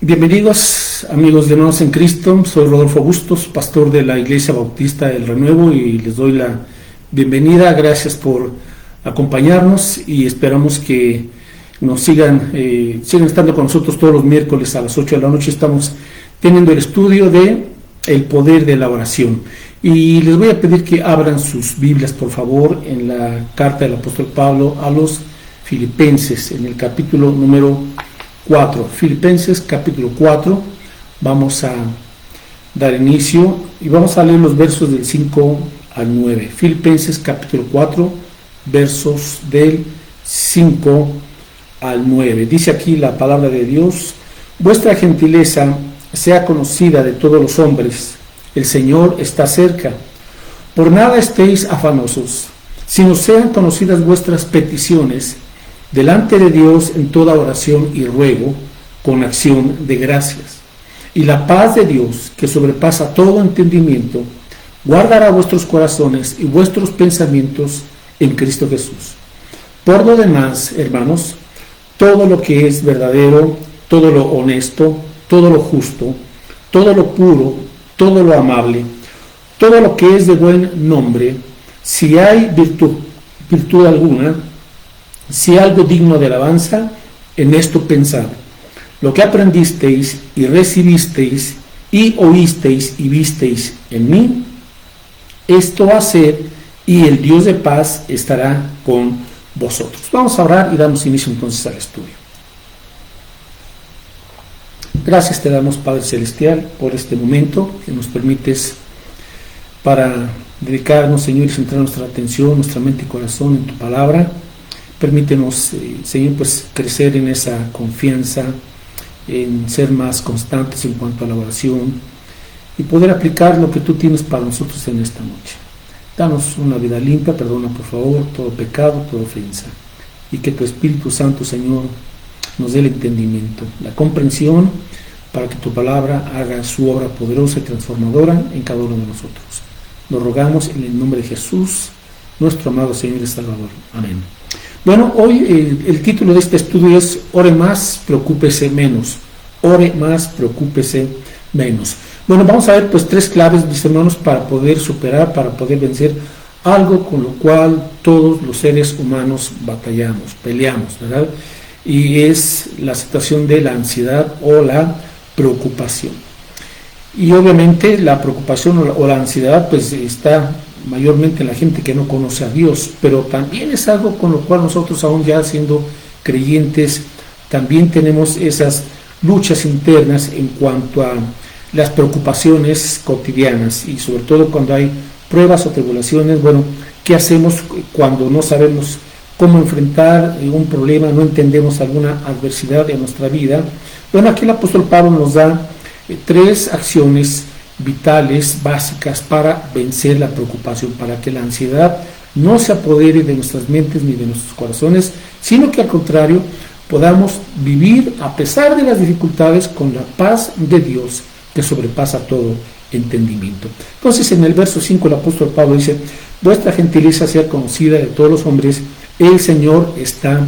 Bienvenidos amigos de Hermanos en Cristo, soy Rodolfo Bustos, pastor de la Iglesia Bautista del Renuevo y les doy la bienvenida, gracias por acompañarnos y esperamos que nos sigan estando con nosotros todos los miércoles a las 8 de la noche. Estamos teniendo el estudio de el poder de la oración y les voy a pedir que abran sus Biblias por favor en la carta del apóstol Pablo a los Filipenses en el capítulo número 4, Filipenses capítulo 4, vamos a dar inicio y vamos a leer los versos del 5 al 9. Filipenses capítulo 4, versos del 5 al 9. Dice aquí la palabra de Dios: vuestra gentileza sea conocida de todos los hombres, el Señor está cerca. Por nada estéis afanosos, sino sean conocidas vuestras peticiones delante de Dios en toda oración y ruego, con acción de gracias. Y la paz de Dios, que sobrepasa todo entendimiento, guardará vuestros corazones y vuestros pensamientos en Cristo Jesús. Por lo demás, hermanos, todo lo que es verdadero, todo lo honesto, todo lo justo, todo lo puro, todo lo amable, todo lo que es de buen nombre, si hay virtud alguna, si algo digno de alabanza, en esto pensad. Lo que aprendisteis y recibisteis y oísteis y visteis en mí, esto haced, y el Dios de paz estará con vosotros. Vamos a orar y damos inicio entonces al estudio. Gracias te damos, Padre Celestial, por este momento que nos permites para dedicarnos, Señor, y centrar nuestra atención, nuestra mente y corazón en tu palabra. Permítenos, Señor, pues crecer en esa confianza, en ser más constantes en cuanto a la oración y poder aplicar lo que tú tienes para nosotros en esta noche. Danos una vida limpia, perdona por favor todo pecado, toda ofensa, y que tu Espíritu Santo, Señor, nos dé el entendimiento, la comprensión, para que tu palabra haga su obra poderosa y transformadora en cada uno de nosotros. Lo rogamos en el nombre de Jesús, nuestro amado Señor y Salvador. Amén. Bueno, hoy el título de este estudio es Ore más, preocúpese menos. Ore más, preocúpese menos. Bueno, vamos a ver pues tres claves, mis hermanos, para poder superar, para poder vencer algo con lo cual todos los seres humanos batallamos, peleamos, ¿verdad? Y es la situación de la ansiedad o la preocupación. Y obviamente la preocupación o la ansiedad pues está mayormente en la gente que no conoce a Dios, pero también es algo con lo cual nosotros, aún ya siendo creyentes, también tenemos esas luchas internas en cuanto a las preocupaciones cotidianas y sobre todo cuando hay pruebas o tribulaciones. Bueno, ¿qué hacemos cuando no sabemos cómo enfrentar un problema, no entendemos alguna adversidad en nuestra vida? Bueno, aquí el apóstol Pablo nos da tres acciones vitales, básicas para vencer la preocupación, para que la ansiedad no se apodere de nuestras mentes ni de nuestros corazones, sino que al contrario podamos vivir a pesar de las dificultades con la paz de Dios que sobrepasa todo entendimiento. Entonces en el verso 5 el apóstol Pablo dice: vuestra gentileza sea conocida de todos los hombres, el Señor está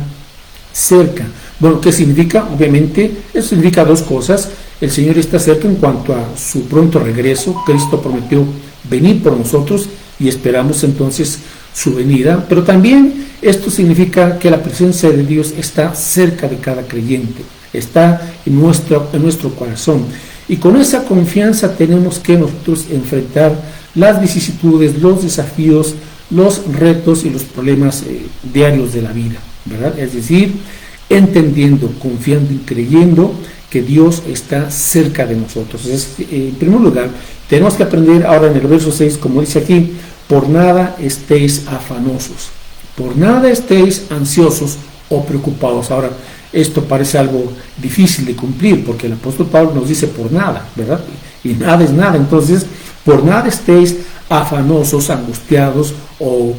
cerca. Bueno, ¿qué significa? Obviamente eso significa dos cosas. El Señor está cerca en cuanto a su pronto regreso. Cristo prometió venir por nosotros y esperamos entonces su venida. Pero también esto significa que la presencia de Dios está cerca de cada creyente, está en nuestro corazón. Y con esa confianza tenemos que nosotros enfrentar las vicisitudes, los desafíos, los retos y los problemas diarios de la vida, ¿verdad? Es decir, entendiendo, confiando y creyendo que Dios está cerca de nosotros. Entonces, en primer lugar, tenemos que aprender ahora en el verso 6, como dice aquí: por nada estéis afanosos, por nada estéis ansiosos o preocupados. Ahora, esto parece algo difícil de cumplir, porque el apóstol Pablo nos dice por nada, ¿verdad? Y nada es nada. Entonces, por nada estéis afanosos, angustiados o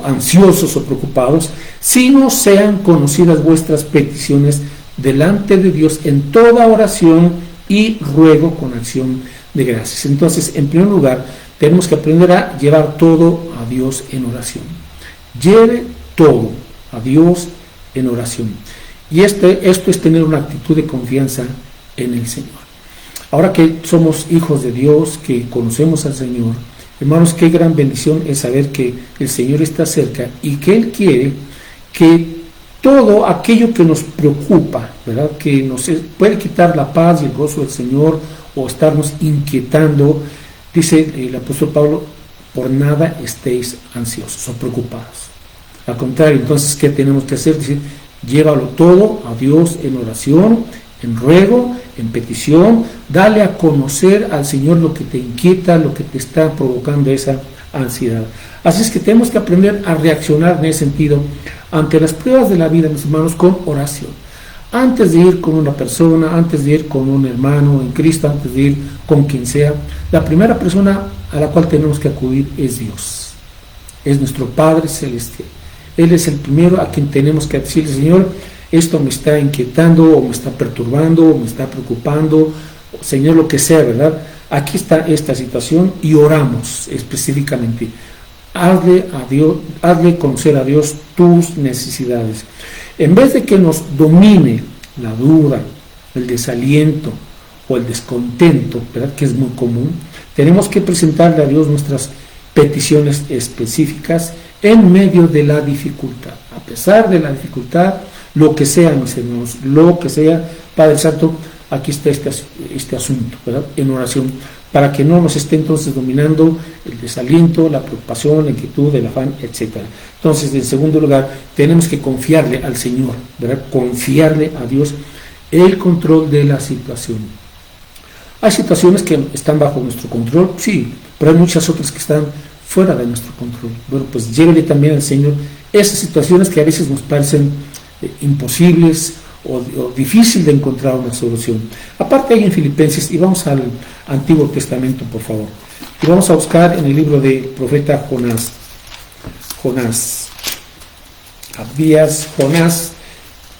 ansiosos o preocupados, sino sean conocidas vuestras peticiones delante de Dios en toda oración y ruego con acción de gracias. Entonces, en primer lugar, tenemos que aprender a llevar todo a Dios en oración. Lleve todo a Dios en oración. Y esto es tener una actitud de confianza en el Señor. Ahora que somos hijos de Dios, que conocemos al Señor, hermanos, qué gran bendición es saber que el Señor está cerca y que Él quiere que todo aquello que nos preocupa, ¿verdad?, que nos puede quitar la paz y el gozo del Señor o estarnos inquietando, dice el apóstol Pablo, por nada estéis ansiosos o preocupados. Al contrario, entonces, ¿qué tenemos que hacer? Decir, llévalo todo a Dios en oración, en ruego, en petición, dale a conocer al Señor lo que te inquieta, lo que te está provocando esa ansiedad. Así es que tenemos que aprender a reaccionar en ese sentido ante las pruebas de la vida, mis hermanos, con oración. Antes de ir con una persona, antes de ir con un hermano en Cristo, antes de ir con quien sea, la primera persona a la cual tenemos que acudir es Dios. Es nuestro Padre Celestial. Él es el primero a quien tenemos que decirle, Señor, esto me está inquietando, o me está perturbando, o me está preocupando, Señor, lo que sea, ¿verdad? Aquí está esta situación y oramos específicamente. Hazle conocer a Dios tus necesidades. En vez de que nos domine la duda, el desaliento o el descontento, ¿verdad?, que es muy común, tenemos que presentarle a Dios nuestras peticiones específicas en medio de la dificultad. A pesar de la dificultad, lo que sea, mis hermanos, lo que sea, Padre Santo, aquí está este asunto, ¿verdad?, en oración, para que no nos esté entonces dominando el desaliento, la preocupación, la inquietud, el afán, etc. Entonces, en segundo lugar, tenemos que confiarle al Señor, ¿verdad?, confiarle a Dios el control de la situación. Hay situaciones que están bajo nuestro control, sí, pero hay muchas otras que están fuera de nuestro control. Bueno, pues llévele también al Señor esas situaciones que a veces nos parecen imposibles o difícil de encontrar una solución. Aparte hay en Filipenses, y vamos al Antiguo Testamento, por favor, y vamos a buscar en el libro del profeta Jonás,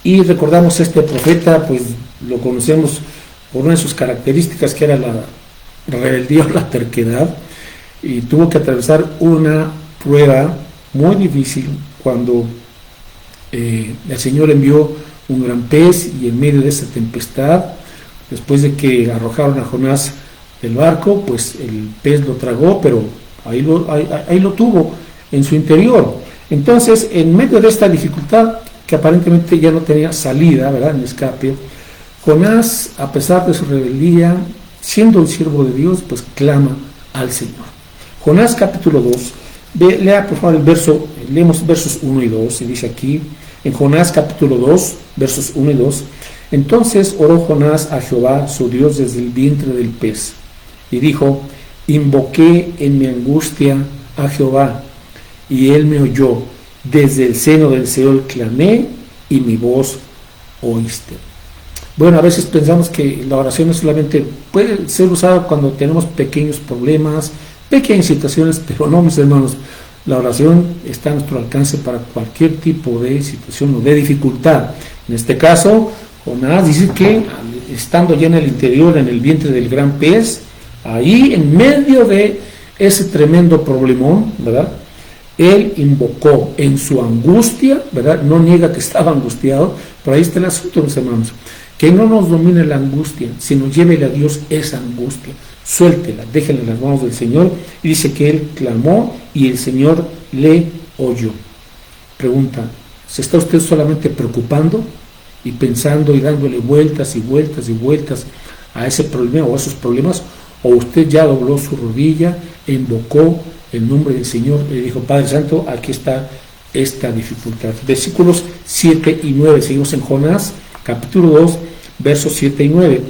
y recordamos este profeta, pues lo conocemos por una de sus características, que era la rebeldía o la terquedad, y tuvo que atravesar una prueba muy difícil cuando el Señor envió un gran pez, y en medio de esa tempestad, después de que arrojaron a Jonás del barco, pues el pez lo tragó, pero ahí lo tuvo en su interior. Entonces, en medio de esta dificultad, que aparentemente ya no tenía salida, ¿verdad?, en escape, Jonás, a pesar de su rebeldía, siendo un siervo de Dios, pues clama al Señor. Jonás capítulo 2, lea por favor leemos versos 1 y 2, y dice aquí, en Jonás capítulo 2, versos 1 y 2, entonces oró Jonás a Jehová, su Dios, desde el vientre del pez, y dijo, invoqué en mi angustia a Jehová, y él me oyó, desde el seno del Seol clamé, y mi voz oíste. Bueno, a veces pensamos que la oración solamente puede ser usada cuando tenemos pequeños problemas, pequeñas situaciones, pero no, mis hermanos, la oración está a nuestro alcance para cualquier tipo de situación o de dificultad. En este caso, Jonás dice que estando ya en el interior, en el vientre del gran pez, ahí en medio de ese tremendo problemón, ¿verdad?, él invocó en su angustia, ¿verdad?, no niega que estaba angustiado, pero ahí está el asunto, mis hermanos, que no nos domine la angustia, sino llévele a Dios esa angustia, suéltela, déjela en las manos del Señor, y dice que él clamó y el Señor le oyó. Pregunta, ¿se está usted solamente preocupando y pensando y dándole vueltas y vueltas y vueltas a ese problema o a esos problemas, o usted ya dobló su rodilla e invocó el nombre del Señor y le dijo, Padre Santo, aquí está esta dificultad? Versículos 7 y 9, seguimos en Jonás capítulo 2, versos 7 y 9.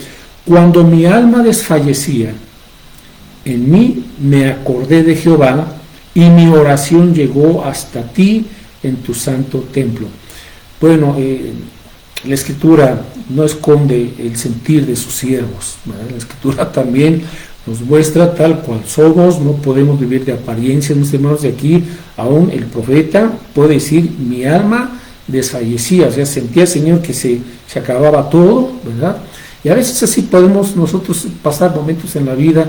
Cuando mi alma desfallecía, en mí me acordé de Jehová, y mi oración llegó hasta ti en tu santo templo. Bueno, la Escritura no esconde el sentir de sus siervos, ¿verdad? La Escritura también nos muestra tal cual somos, no podemos vivir de apariencias, mis hermanos. De aquí, aún el profeta puede decir, mi alma desfallecía, o sea, sentía, Señor, que se acababa todo, ¿verdad? Y a veces así podemos nosotros pasar momentos en la vida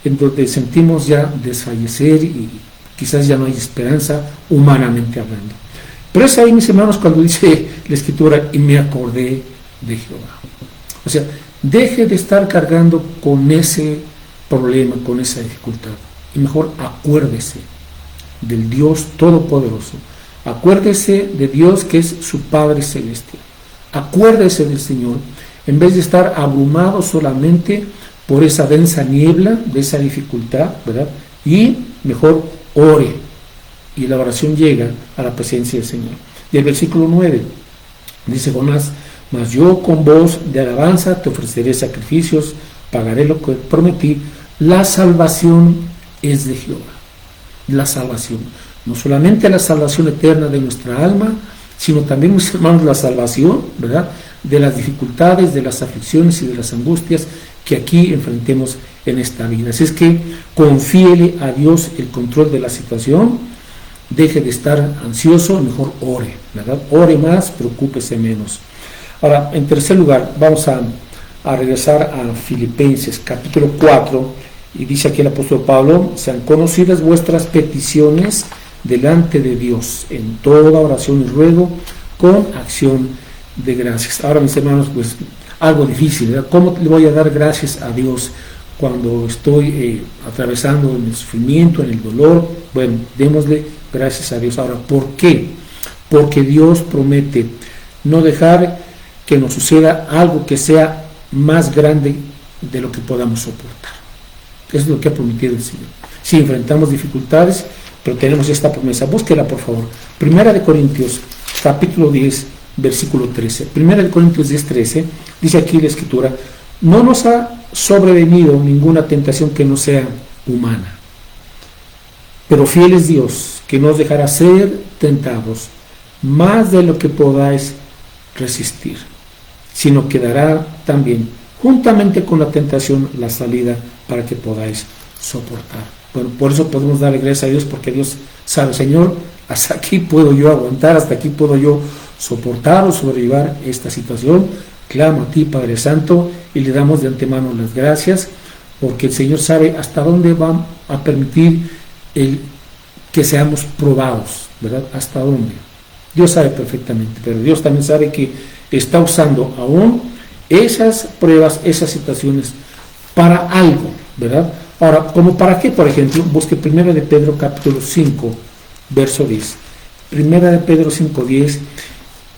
en donde sentimos ya desfallecer y quizás ya no hay esperanza, humanamente hablando. Pero es ahí, mis hermanos, cuando dice la Escritura, y me acordé de Jehová. O sea, deje de estar cargando con ese problema, con esa dificultad. Y mejor acuérdese del Dios Todopoderoso. Acuérdese de Dios que es su Padre Celestial. Acuérdese del Señor, en vez de estar abrumado solamente por esa densa niebla, de esa dificultad, ¿verdad? Y mejor ore. Y la oración llega a la presencia del Señor. Y el versículo 9 dice Jonás: mas yo con voz de alabanza te ofreceré sacrificios, pagaré lo que prometí. La salvación es de Jehová. La salvación, no solamente la salvación eterna de nuestra alma, sino también, mis hermanos, la salvación, ¿verdad?, de las dificultades, de las aflicciones y de las angustias que aquí enfrentemos en esta vida. Así es que confíele a Dios el control de la situación, deje de estar ansioso, mejor ore, ¿verdad? Ore más, preocúpese menos. Ahora, en tercer lugar, vamos a regresar a Filipenses capítulo 4, y dice aquí el apóstol Pablo: sean conocidas vuestras peticiones delante de Dios en toda oración y ruego con acción de gracias. Ahora, mis hermanos, pues algo difícil, ¿verdad? ¿Cómo le voy a dar gracias a Dios cuando estoy atravesando en el sufrimiento, en el dolor? Bueno, démosle gracias a Dios. Ahora, ¿por qué? Porque Dios promete no dejar que nos suceda algo que sea más grande de lo que podamos soportar. Eso es lo que ha prometido el Señor. Si enfrentamos dificultades, pero tenemos esta promesa. Búsquela, por favor. Primera de Corintios, capítulo 10, versículo 13. Primera de Corintios 10, 13, dice aquí la Escritura: no nos ha sobrevenido ninguna tentación que no sea humana, pero fiel es Dios, que no os dejará ser tentados más de lo que podáis resistir, sino que dará también, juntamente con la tentación, la salida para que podáis soportar. Bueno, por eso podemos darle gracias a Dios, porque Dios sabe: Señor, hasta aquí puedo yo aguantar, hasta aquí puedo yo soportar o sobrellevar esta situación. Clamo a ti, Padre Santo, y le damos de antemano las gracias, porque el Señor sabe hasta dónde va a permitir que seamos probados, ¿verdad? Hasta dónde. Dios sabe perfectamente, pero Dios también sabe que está usando aún esas pruebas, esas situaciones para algo, ¿verdad? Ahora, ¿como para qué? Por ejemplo, busque 1 de Pedro capítulo 5, verso 10. 1 de Pedro 5, 10.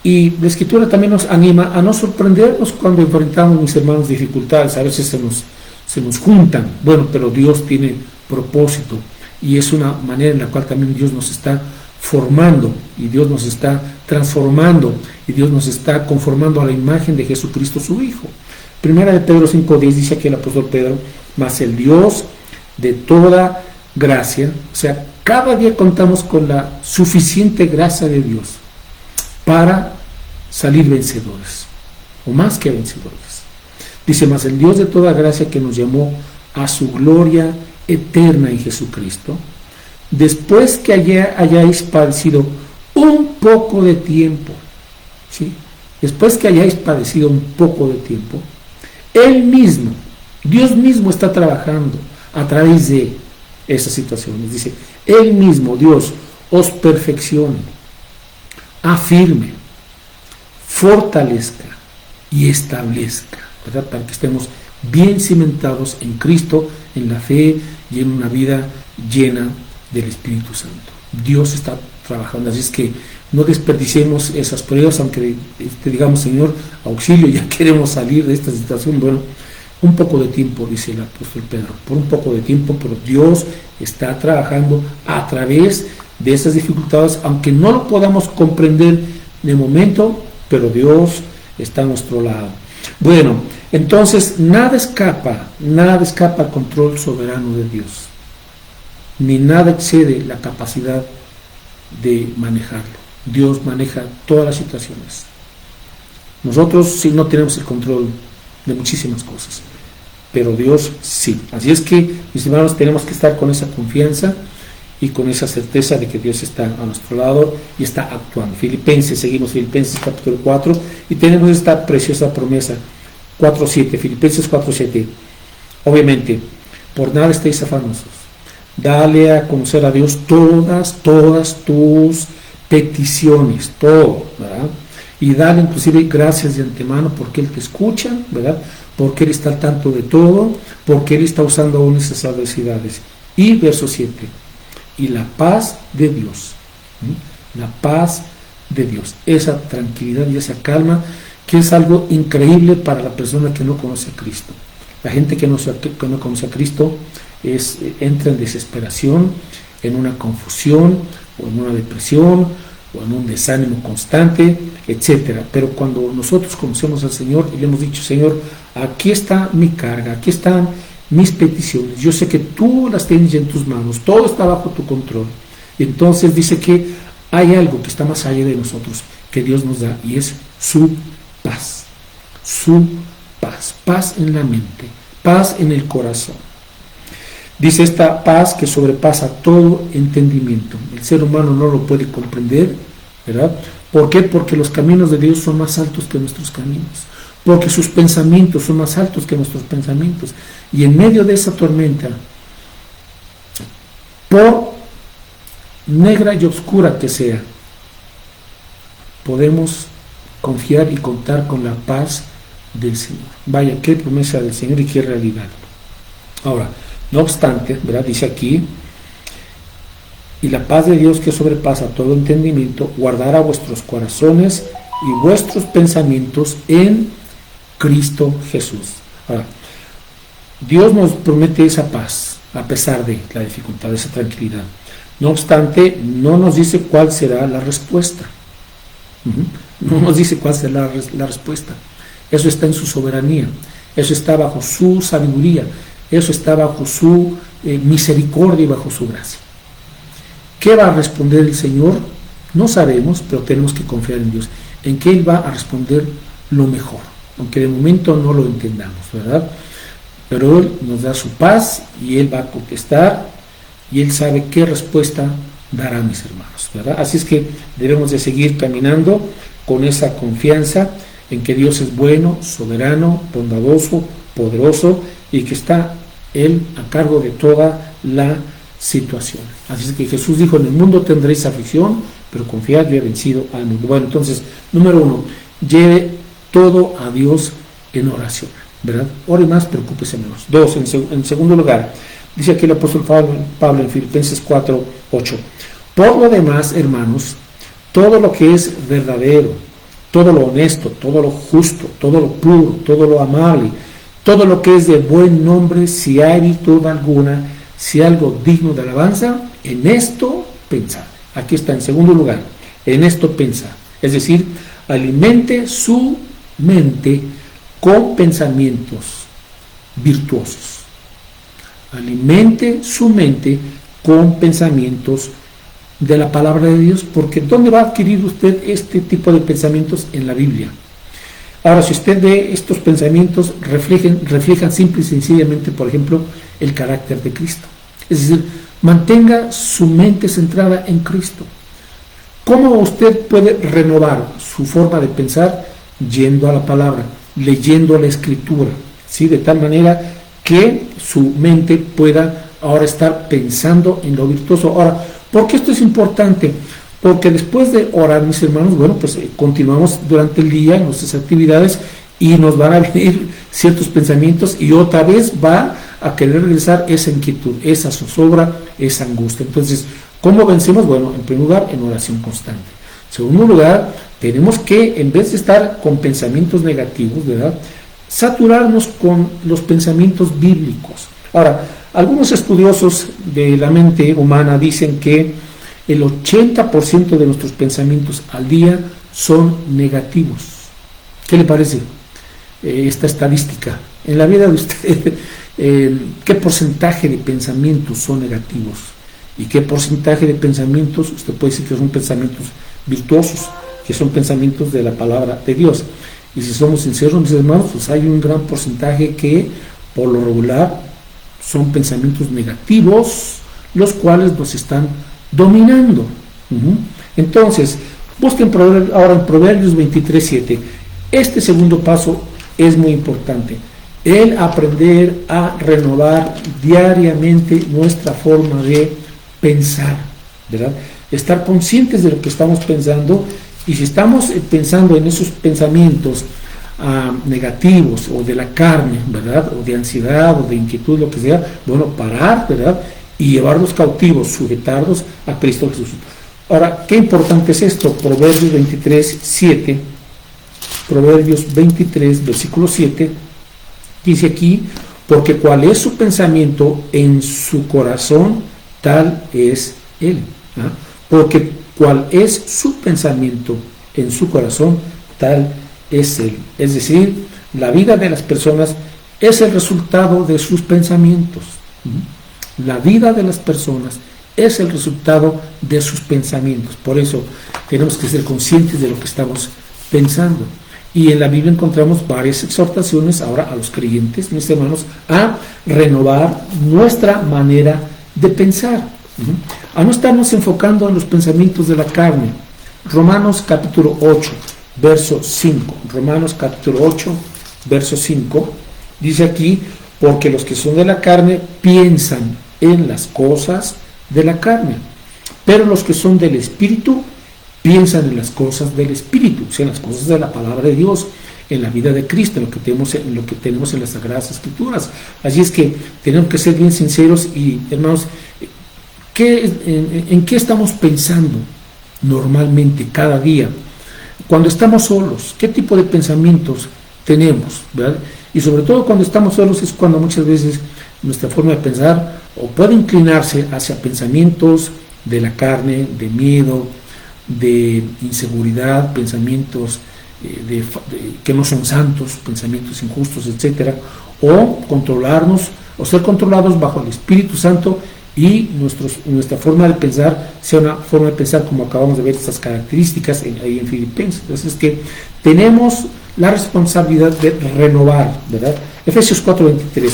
Y la Escritura también nos anima a no sorprendernos cuando enfrentamos, mis hermanos, dificultades. A veces se nos juntan. Bueno, pero Dios tiene propósito, y es una manera en la cual también Dios nos está formando, y Dios nos está transformando, y Dios nos está conformando a la imagen de Jesucristo, su Hijo. Primera de Pedro 5:10 dice aquí el apóstol Pedro: mas el Dios de toda gracia, o sea, cada día contamos con la suficiente gracia de Dios para salir vencedores, o más que vencedores. Dice: mas el Dios de toda gracia, que nos llamó a su gloria eterna en Jesucristo, después que hayáis padecido un poco de tiempo, ¿sí? Después que hayáis padecido un poco de tiempo, Él mismo, Dios mismo, está trabajando a través de esas situaciones. Dice: Él mismo, Dios, os perfeccione, afirme, fortalezca y establezca, ¿verdad? Para que estemos bien cimentados en Cristo, en la fe y en una vida llena del Espíritu Santo. Dios está trabajando, así es que no desperdiciemos esas pruebas, aunque digamos: Señor, auxilio, ya queremos salir de esta situación. Bueno, un poco de tiempo, dice el apóstol Pedro, por un poco de tiempo, pero Dios está trabajando a través de esas dificultades, aunque no lo podamos comprender de momento, pero Dios está a nuestro lado. Bueno, entonces nada escapa al control soberano de Dios, ni nada excede la capacidad de manejarlo. Dios maneja todas las situaciones. Nosotros sí no tenemos el control de muchísimas cosas, pero Dios sí. Así es que, mis hermanos, tenemos que estar con esa confianza y con esa certeza de que Dios está a nuestro lado y está actuando. Seguimos Filipenses capítulo 4, y tenemos esta preciosa promesa, 4:7, Filipenses 4:7. Obviamente, por nada estéis afanosos, dale a conocer a Dios todas tus peticiones, todo, ¿verdad? y dale inclusive gracias de antemano porque Él te escucha, ¿verdad? Porque Él está al tanto de todo, porque Él está usando aún esas adversidades. Y verso 7, y la paz de Dios, la paz de Dios, esa tranquilidad y esa calma que es algo increíble para la persona que no conoce a Cristo. La gente que no conoce a Cristo entra en desesperación, en una confusión, o en una depresión, o en un desánimo constante, etcétera. Pero cuando nosotros conocemos al Señor y le hemos dicho, Señor, aquí está mi carga, aquí están mis peticiones, yo sé que tú las tienes en tus manos, todo está bajo tu control. Y entonces dice que hay algo que está más allá de nosotros, que Dios nos da, y es su paz. Su paz, paz en la mente, paz en el corazón. Dice esta paz que sobrepasa todo entendimiento. El ser humano no lo puede comprender, ¿verdad? ¿Por qué? Porque los caminos de Dios son más altos que nuestros caminos. Porque sus pensamientos son más altos que nuestros pensamientos. Y en medio de esa tormenta, por negra y oscura que sea, podemos confiar y contar con la paz del Señor. Vaya, qué promesa del Señor y qué realidad. Ahora, no obstante, ¿verdad? Dice aquí, y la paz de Dios que sobrepasa todo entendimiento, guardará vuestros corazones y vuestros pensamientos en Cristo Jesús. Ahora, Dios nos promete esa paz, a pesar de la dificultad, esa tranquilidad. No obstante, no nos dice cuál será la respuesta. No nos dice cuál será la respuesta. Eso está en su soberanía, eso está bajo su sabiduría, eso está bajo su misericordia y bajo su gracia. ¿Qué va a responder el Señor? No sabemos, pero tenemos que confiar en Dios, en que Él va a responder lo mejor, aunque de momento no lo entendamos, ¿verdad? Pero Él nos da su paz y Él va a contestar y Él sabe qué respuesta dará a mis hermanos, ¿verdad? Así es que debemos de seguir caminando con esa confianza en que Dios es bueno, soberano, bondadoso, poderoso y que está Él a cargo de toda la situación. Así es que Jesús dijo, en el mundo tendréis aflicción, pero confiad, yo he vencido al mundo. Bueno, entonces, número 1, lleve todo a Dios en oración, ¿verdad? Ore más, preocúpese menos. 2, en segundo lugar, dice aquí el apóstol Pablo en Filipenses 4:8, por lo demás, hermanos, todo lo que es verdadero, todo lo honesto, todo lo justo, todo lo puro, todo lo amable, todo lo que es de buen nombre, si hay virtud alguna, si algo digno de alabanza, en esto pensad. Aquí está en segundo lugar, en esto pensad. Es decir, alimente su mente con pensamientos virtuosos. Alimente su mente con pensamientos de la palabra de Dios, porque ¿dónde va a adquirir usted este tipo de pensamientos? En la Biblia. Ahora, si usted ve estos pensamientos, reflejan simple y sencillamente, por ejemplo, el carácter de Cristo. Es decir, mantenga su mente centrada en Cristo. ¿Cómo usted puede renovar su forma de pensar? Yendo a la palabra, leyendo la Escritura, ¿sí? De tal manera que su mente pueda ahora estar pensando en lo virtuoso. Ahora, ¿por qué esto es importante? Porque después de orar, mis hermanos, bueno, pues continuamos durante el día en nuestras actividades y nos van a venir ciertos pensamientos y otra vez va a querer regresar esa inquietud, esa zozobra, esa angustia. Entonces, ¿cómo vencemos? Bueno, en primer lugar, en oración constante. En segundo lugar, tenemos que, en vez de estar con pensamientos negativos, ¿verdad?, saturarnos con los pensamientos bíblicos. Ahora, algunos estudiosos de la mente humana dicen que el 80% de nuestros pensamientos al día son negativos. ¿Qué le parece esta estadística? En la vida de usted, ¿qué porcentaje de pensamientos son negativos? ¿Y qué porcentaje de pensamientos usted puede decir que son pensamientos virtuosos, que son pensamientos de la palabra de Dios? Y si somos sinceros, mis hermanos, pues hay un gran porcentaje que, por lo regular, son pensamientos negativos, los cuales nos están dominando. Entonces, busquen ahora en Proverbios 23:7. Este segundo paso es muy importante. El aprender a renovar diariamente nuestra forma de pensar, ¿verdad? Estar conscientes de lo que estamos pensando Y si estamos pensando en esos pensamientos negativos o de la carne, ¿verdad? O de ansiedad o de inquietud, lo que sea, bueno, parar, ¿verdad? Y llevarlos cautivos, sujetarlos a Cristo Jesús. Ahora, ¿qué importante es esto? Proverbios 23, 7. Proverbios 23, versículo 7, dice aquí, porque cual es su pensamiento en su corazón, tal es él. ¿Ah? Porque cual es su pensamiento en su corazón, tal es él. Es decir, la vida de las personas es el resultado de sus pensamientos. La vida de las personas es el resultado de sus pensamientos. Por eso tenemos que ser conscientes de lo que estamos pensando. Y en la Biblia encontramos varias exhortaciones ahora a los creyentes, mis hermanos, a renovar nuestra manera de pensar, a no estarnos enfocando en los pensamientos de la carne. Romanos capítulo 8, verso 5. Romanos capítulo 8, verso 5, dice aquí, porque los que son de la carne piensan en las cosas de la carne, pero los que son del Espíritu piensan en las cosas del Espíritu, o sea, en las cosas de la palabra de Dios, en la vida de Cristo, en lo que tenemos en las Sagradas Escrituras. Así es que tenemos que ser bien sinceros y, hermanos, ¿en qué estamos pensando normalmente cada día? Cuando estamos solos, ¿qué tipo de pensamientos tenemos? ¿Verdad? Y sobre todo cuando estamos solos es cuando muchas veces nuestra forma de pensar o puede inclinarse hacia pensamientos de la carne, de miedo, de inseguridad, pensamientos que no son santos, pensamientos injustos, etcétera, o controlarnos o ser controlados bajo el Espíritu Santo y nuestra forma de pensar sea una forma de pensar como acabamos de ver estas características ahí en Filipenses. Entonces, que tenemos la responsabilidad de renovar, ¿verdad? Efesios 4:23,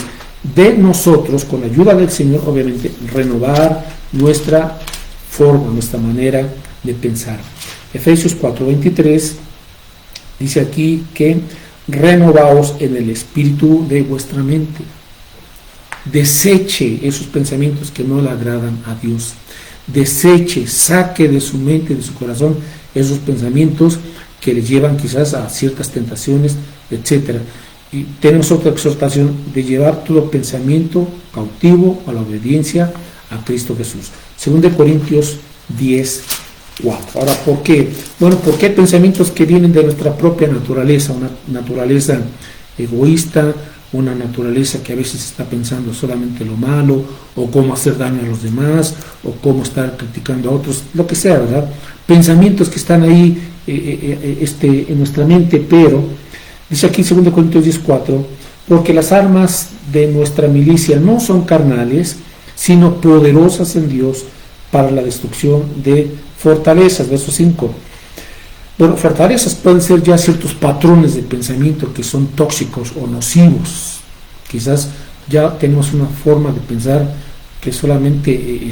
de nosotros, con la ayuda del Señor, obviamente, renovar nuestra forma, nuestra manera de pensar. Efesios 4:23 dice aquí que renovaos en el espíritu de vuestra mente. Deseche esos pensamientos que no le agradan a Dios. Deseche, saque de su mente, de su corazón, esos pensamientos que le llevan quizás a ciertas tentaciones, etc. Y tenemos otra exhortación de llevar todo pensamiento cautivo a la obediencia a Cristo Jesús. 2 Corintios 10:4. Ahora, ¿por qué? Bueno, porque hay pensamientos que vienen de nuestra propia naturaleza, una naturaleza egoísta, una naturaleza que a veces está pensando solamente lo malo, o cómo hacer daño a los demás, o cómo estar criticando a otros, lo que sea, ¿verdad? Pensamientos que están ahí en nuestra mente, pero dice aquí en 2 Corintios 10:4, porque las armas de nuestra milicia no son carnales, sino poderosas en Dios para la destrucción de fortalezas. Verso 5. Bueno, fortalezas pueden ser ya ciertos patrones de pensamiento que son tóxicos o nocivos. Quizás ya tenemos una forma de pensar que solamente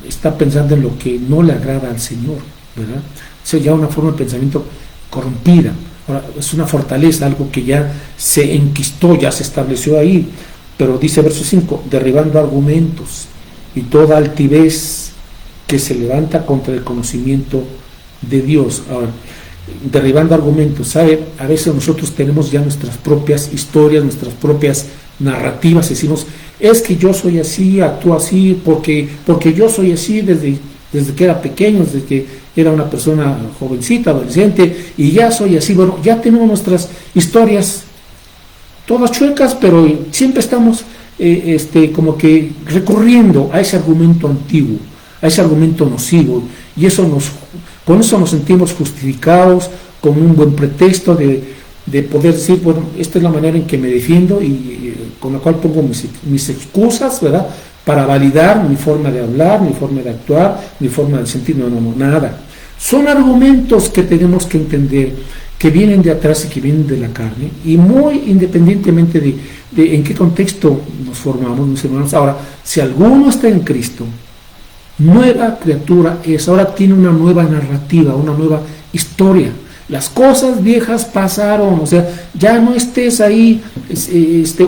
está pensando en lo que no le agrada al Señor, ¿verdad? O sea, ya una forma de pensamiento corrompida. Ahora, es una fortaleza, algo que ya se enquistó, ya se estableció ahí. Pero dice verso 5, derribando argumentos y toda altivez que se levanta contra el conocimiento de Dios. Ahora, derribando argumentos, ¿sabe? A veces nosotros tenemos ya nuestras propias historias, nuestras propias narrativas, decimos, es que yo soy así, actúo así, porque yo soy así desde que era pequeño, desde que era una persona jovencita, adolescente, y ya soy así. Bueno, ya tenemos nuestras historias todas chuecas, pero siempre estamos como que recurriendo a ese argumento antiguo, a ese argumento nocivo, y con eso nos sentimos justificados, como un buen pretexto de poder decir, bueno, esta es la manera en que me defiendo y con la cual pongo mis excusas, ¿verdad?, para validar mi forma de hablar, mi forma de actuar, mi forma de sentir. No, nada. Son argumentos que tenemos que entender, que vienen de atrás y que vienen de la carne, y muy independientemente de en qué contexto nos formamos, mis hermanos. Ahora, si alguno está en Cristo, nueva criatura es, ahora tiene una nueva narrativa, una nueva historia. Las cosas viejas pasaron, o sea, ya no estés ahí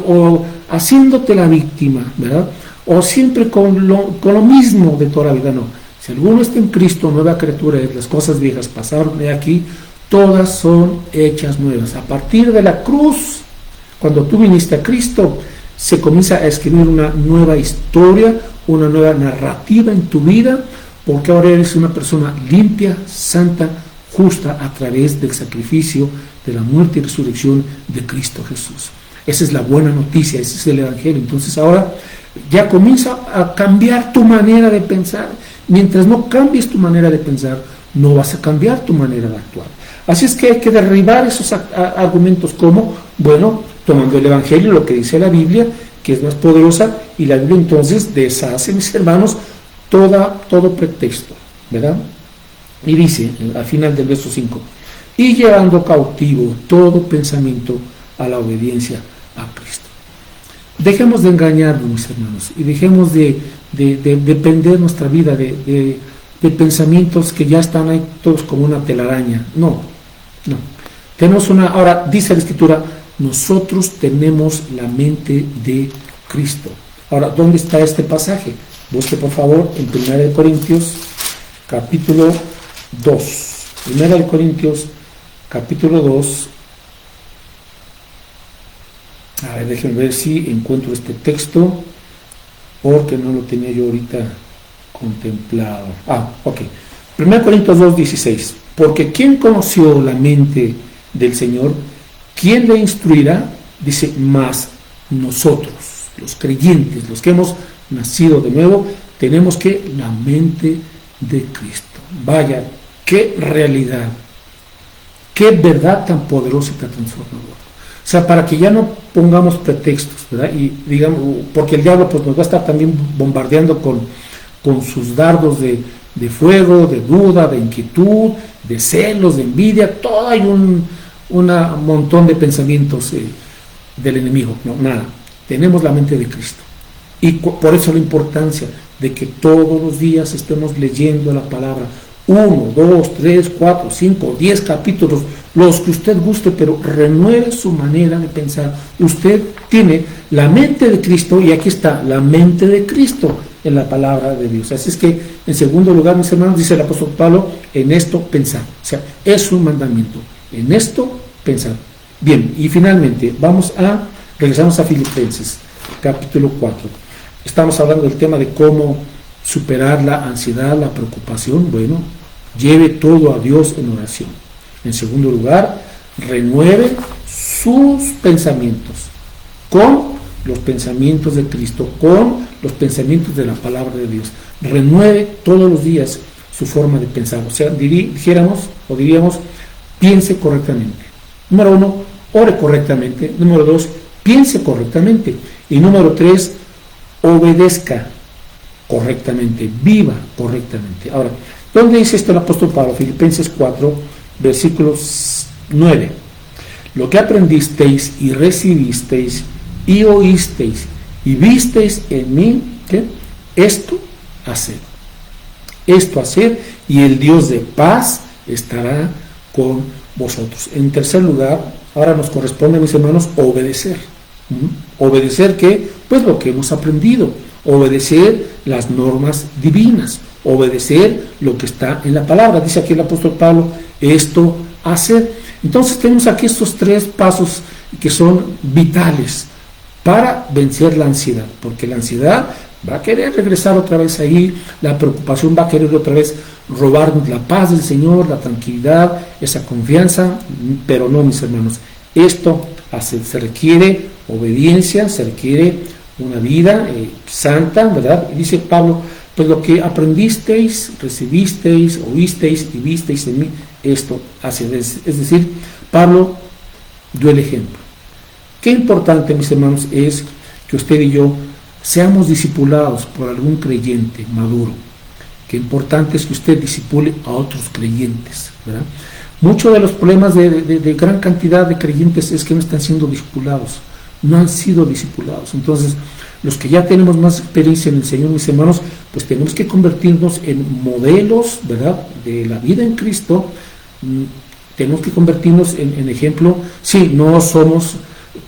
o haciéndote la víctima, ¿verdad? O siempre con lo mismo de toda la vida, no. Si alguno está en Cristo, nueva criatura es, las cosas viejas pasaron de aquí, todas son hechas nuevas. A partir de la cruz, cuando tú viniste a Cristo, se comienza a escribir una nueva historia, una nueva narrativa en tu vida, porque ahora eres una persona limpia, santa, justa a través del sacrificio, de la muerte y resurrección de Cristo Jesús. Esa es la buena noticia, ese es el Evangelio. Entonces ahora ya comienza a cambiar tu manera de pensar. Mientras no cambies tu manera de pensar, no vas a cambiar tu manera de actuar. Así es que hay que derribar esos argumentos como, bueno, tomando el Evangelio, lo que dice la Biblia, que es más poderosa, y la Biblia entonces deshace, mis hermanos, todo pretexto, ¿verdad? Y dice, al final del verso 5, y llevando cautivo todo pensamiento a la obediencia a Cristo. Dejemos de engañarnos, mis hermanos, y dejemos de depender nuestra vida de pensamientos que ya están ahí todos como una telaraña. No. Tenemos ahora dice la Escritura, nosotros tenemos la mente de Cristo. Ahora, ¿dónde está este pasaje? Busque por favor en 1 Corintios capítulo 2. 1 Corintios capítulo 2. A ver, déjenme ver si encuentro este texto, porque no lo tenía yo ahorita contemplado. Ok. 1 Corintios 2, 16. Porque ¿quién conoció la mente del Señor? ¿Quién le instruirá? Dice, más nosotros, los creyentes, los que hemos nacido de nuevo, tenemos que la mente de Cristo. Vaya, qué realidad, qué verdad tan poderosa y tan transformadora. O sea, para que ya no pongamos pretextos, ¿verdad? Y digamos, porque el diablo pues nos va a estar también bombardeando con sus dardos de fuego, de duda, de inquietud, de celos, de envidia, todo hay un montón de pensamientos del enemigo. No, nada, tenemos la mente de Cristo. Y por eso la importancia de que todos los días estemos leyendo la palabra, 1, 2, 3, 4, 5, 10 capítulos, los que usted guste, pero renueve su manera de pensar. Usted tiene la mente de Cristo, y aquí está la mente de Cristo en la palabra de Dios. Así es que, en segundo lugar, mis hermanos, dice el apóstol Pablo, en esto pensar. O sea, es un mandamiento, en esto pensar. Bien, y finalmente, regresamos a Filipenses, capítulo 4. Estamos hablando del tema de cómo superar la ansiedad, la preocupación. Bueno, lleve todo a Dios en oración. En segundo lugar, renueve sus pensamientos con los pensamientos de Cristo, con los pensamientos de la palabra de Dios. Renueve todos los días su forma de pensar. O sea, diríamos, piense correctamente. Número 1, ore correctamente. Número 2, piense correctamente. Y número 3, obedezca correctamente, viva correctamente. Ahora, ¿dónde dice esto el apóstol Pablo? Filipenses 4, versículos 9. Lo que aprendisteis y recibisteis y oísteis y visteis en mí, ¿qué? Esto haced, y el Dios de paz estará con vosotros. En tercer lugar, ahora nos corresponde, mis hermanos, obedecer. ¿Obedecer qué? Pues lo que hemos aprendido, obedecer las normas divinas, obedecer lo que está en la palabra. Dice aquí el apóstol Pablo, esto hacer. Entonces tenemos aquí estos 3 pasos que son vitales para vencer la ansiedad, porque la ansiedad va a querer regresar otra vez ahí, la preocupación va a querer otra vez robarnos la paz del Señor, la tranquilidad, esa confianza, pero no, mis hermanos, esto se requiere obediencia, se requiere una vida santa, ¿verdad? Y dice Pablo, pues lo que aprendisteis, recibisteis, oísteis y visteis en mí, esto haced. Es decir, Pablo dio el ejemplo. Qué importante, mis hermanos, es que usted y yo seamos discipulados por algún creyente maduro. Qué importante es que usted discipule a otros creyentes, ¿verdad? Muchos de los problemas de gran cantidad de creyentes es que no están siendo discipulados, no han sido discipulados. Entonces, los que ya tenemos más experiencia en el Señor, mis hermanos, pues tenemos que convertirnos en modelos, ¿verdad?, de la vida en Cristo. Tenemos que convertirnos en ejemplo. Sí, no somos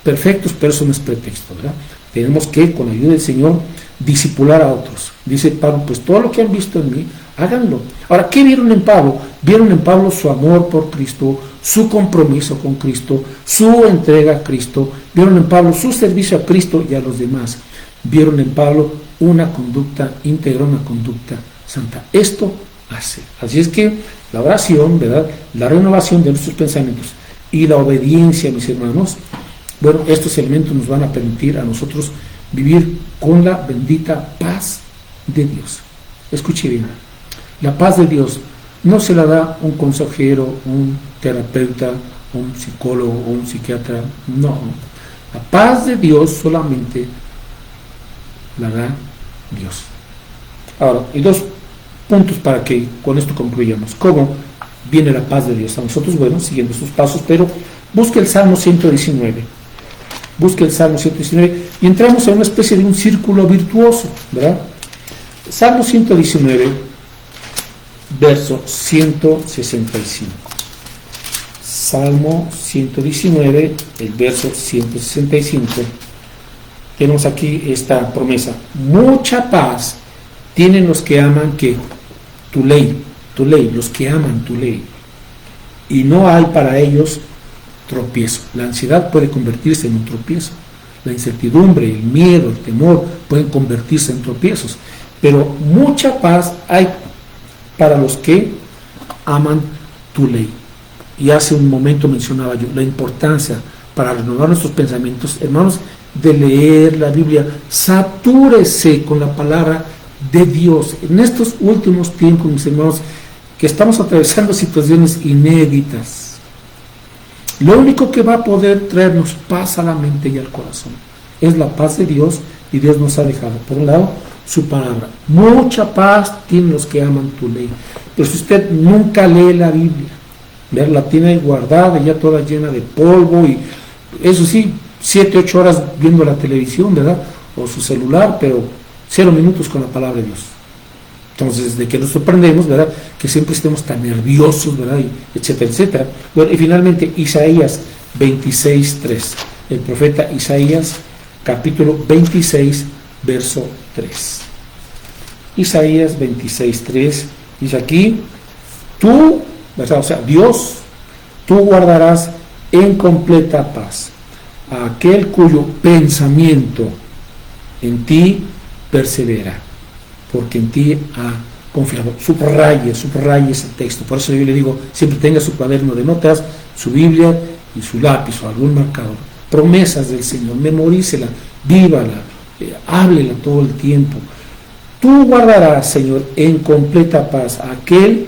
perfectos, pero eso no es pretexto, ¿verdad? Tenemos que, con la ayuda del Señor, discipular a otros. Dice Pablo, pues todo lo que han visto en mí, háganlo. Ahora, ¿qué vieron en Pablo? Vieron en Pablo su amor por Cristo, su compromiso con Cristo, su entrega a Cristo. Vieron en Pablo su servicio a Cristo y a los demás. Vieron en Pablo una conducta íntegra, una conducta santa. Esto hace. Así es que la oración, ¿verdad?, la renovación de nuestros pensamientos y la obediencia, mis hermanos, bueno, estos elementos nos van a permitir a nosotros vivir con la bendita paz de Dios. Escuche bien, la paz de Dios no se la da un consejero, un terapeuta, un psicólogo o un psiquiatra, no. La paz de Dios solamente la da Dios. Ahora, hay dos puntos para que con esto concluyamos. ¿Cómo viene la paz de Dios a nosotros? Bueno, siguiendo sus pasos, pero busque el Salmo 119. Busque el Salmo 119 y entramos en una especie de un círculo virtuoso, ¿verdad? Salmo 119, verso 165. Salmo 119, el verso 165. Tenemos aquí esta promesa. Mucha paz tienen los que aman que tu ley, los que aman tu ley. Y no hay para ellos tropiezo. La ansiedad puede convertirse en un tropiezo. La incertidumbre, el miedo, el temor pueden convertirse en tropiezos. Pero mucha paz hay para los que aman tu ley. Y hace un momento mencionaba yo la importancia para renovar nuestros pensamientos, hermanos, de leer la Biblia. Satúrese con la palabra de Dios. En estos últimos tiempos, mis hermanos, que estamos atravesando situaciones inéditas, lo único que va a poder traernos paz a la mente y al corazón es la paz de Dios, y Dios nos ha dejado, por un lado, su palabra. Mucha paz tienen los que aman tu ley. Pero si usted nunca lee la Biblia, la tiene guardada ya toda llena de polvo, y eso sí, 7, 8 horas viendo la televisión, ¿verdad?, o su celular, pero 0 minutos con la palabra de Dios. Entonces, ¿de qué nos sorprendemos, verdad?, que siempre estemos tan nerviosos, ¿verdad?, y etcétera, etcétera. Bueno, y finalmente, Isaías 26:3. El profeta Isaías, capítulo 26, verso 3. Isaías 26:3 dice aquí: tú, ¿verdad?, o sea, Dios, tú guardarás en completa paz a aquel cuyo pensamiento en ti persevera, porque en ti ha confiado. Subraye ese texto. Por eso yo le digo, siempre tenga su cuaderno de notas, su Biblia y su lápiz o algún marcador. Promesas del Señor, memorícela, vívala, háblela todo el tiempo. Tú guardarás, Señor, en completa paz a aquel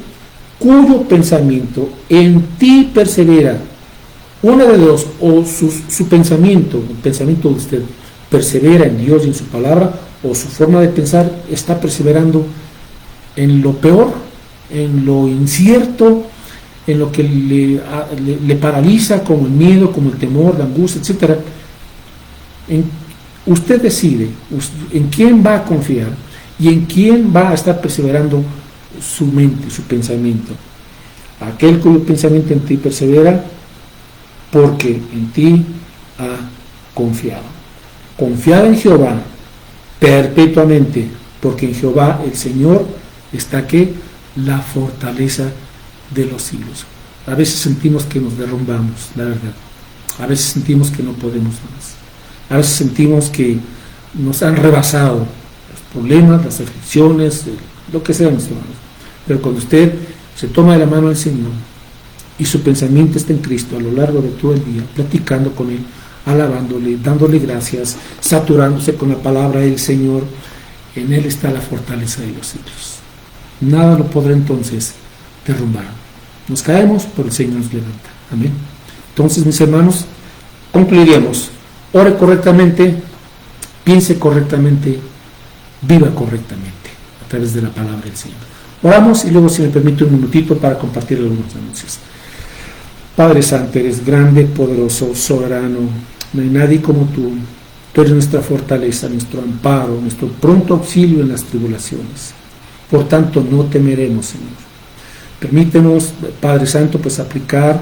cuyo pensamiento en ti persevera. Una de dos, o su pensamiento, el pensamiento de usted persevera en Dios y en su palabra, o su forma de pensar está perseverando en lo peor, en lo incierto, en lo que le paraliza, como el miedo, como el temor, la angustia, etc. Usted decide en quién va a confiar y en quién va a estar perseverando su mente, su pensamiento. Aquel cuyo pensamiento en ti persevera, porque en ti ha confiado. Confiad en Jehová perpetuamente, porque en Jehová el Señor está que la fortaleza de los siglos. A veces sentimos que nos derrumbamos, la verdad. A veces sentimos que no podemos más. A veces sentimos que nos han rebasado los problemas, las aflicciones, lo que sea, mis hermanos. Pero cuando usted se toma de la mano al Señor y su pensamiento está en Cristo a lo largo de todo el día, platicando con Él, alabándole, dándole gracias, saturándose con la palabra del Señor, en Él está la fortaleza de los siglos. Nada lo podrá entonces derrumbar. Nos caemos, pero el Señor nos levanta. Amén. Entonces, mis hermanos, concluiremos. Ore correctamente, piense correctamente, viva correctamente a través de la palabra del Señor. Oramos y luego, si me permite, un minutito para compartir algunos anuncios. Padre Santo, eres grande, poderoso, soberano. No hay nadie como tú. Tú eres nuestra fortaleza, nuestro amparo, nuestro pronto auxilio en las tribulaciones. Por tanto, no temeremos, Señor. Permítenos, Padre Santo, pues aplicar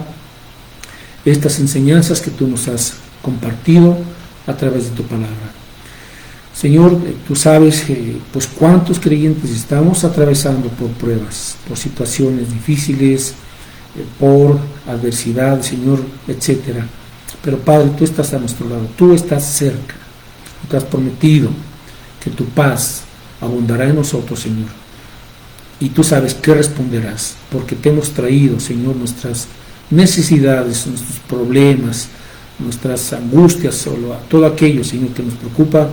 estas enseñanzas que tú nos has compartido a través de tu palabra. Señor, tú sabes pues cuántos creyentes estamos atravesando por pruebas, por situaciones difíciles, por adversidad, Señor, etcétera. Pero Padre, tú estás a nuestro lado, tú estás cerca, tú te has prometido que tu paz abundará en nosotros, Señor. Y tú sabes qué responderás, porque te hemos traído, Señor, nuestras necesidades, nuestros problemas, nuestras angustias, todo aquello, Señor, que nos preocupa,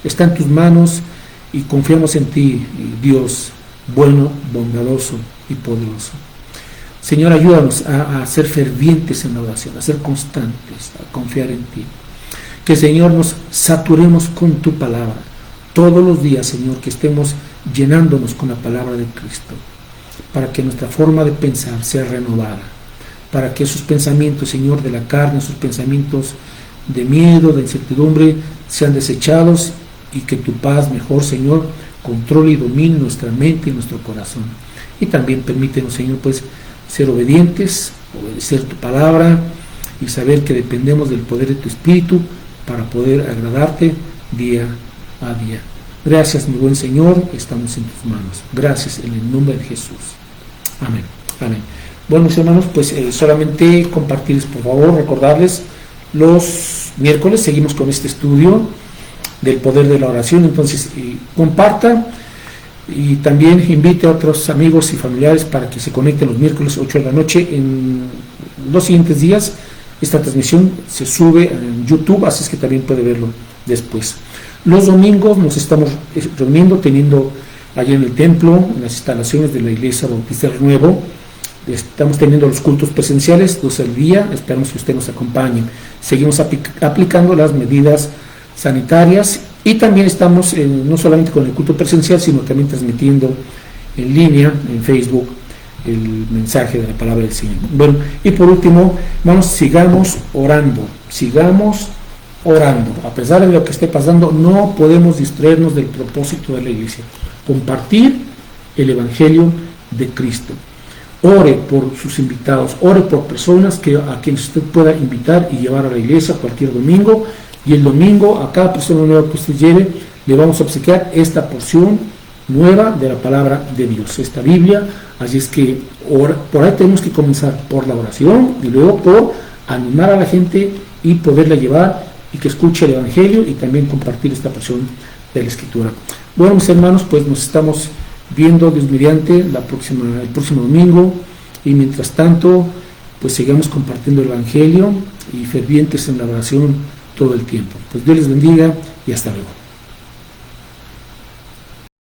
está en tus manos y confiamos en ti, Dios bueno, bondadoso y poderoso. Señor, ayúdanos a ser fervientes en la oración, a ser constantes, a confiar en ti. Que, Señor, nos saturemos con tu palabra todos los días, Señor, que estemos llenándonos con la palabra de Cristo, para que nuestra forma de pensar sea renovada, para que esos pensamientos, Señor, de la carne, esos pensamientos de miedo, de incertidumbre, sean desechados y que tu paz mejor, Señor, controle y domine nuestra mente y nuestro corazón. Y también permítenos, Señor, pues, ser obedientes, obedecer tu palabra y saber que dependemos del poder de tu Espíritu para poder agradarte día a día. Gracias, mi buen Señor, estamos en tus manos. Gracias en el nombre de Jesús. Amén. Amén. Bueno, mis hermanos, pues solamente compartirles, por favor, recordarles, los miércoles seguimos con este estudio del poder de la oración. Entonces, comparta y también invite a otros amigos y familiares para que se conecten los miércoles 8 de la noche. En los siguientes días esta transmisión se sube en YouTube, así es que también puede verlo después. Los domingos nos estamos reuniendo, teniendo allá en el templo, en las instalaciones de la Iglesia Bautista del Nuevo. Estamos teniendo los cultos presenciales, 2 al día, esperamos que usted nos acompañe. Seguimos aplicando las medidas sanitarias y también estamos no solamente con el culto presencial, sino también transmitiendo en línea, en Facebook, el mensaje de la palabra del Señor. Bueno, y por último, sigamos orando, a pesar de lo que esté pasando. No podemos distraernos del propósito de la iglesia, compartir el Evangelio de Cristo. Ore por sus invitados, ore por personas a quienes usted pueda invitar y llevar a la iglesia cualquier domingo, y el domingo a cada persona nueva que usted lleve le vamos a obsequiar esta porción nueva de la palabra de Dios, esta Biblia. Así es que por ahí tenemos que comenzar por la oración y luego por animar a la gente y poderla llevar y que escuche el Evangelio y también compartir esta porción de la Escritura. Bueno, mis hermanos, pues nos estamos viendo, Dios mediante, el próximo domingo, y mientras tanto pues sigamos compartiendo el Evangelio y fervientes en la oración todo el tiempo. Pues Dios les bendiga y hasta luego.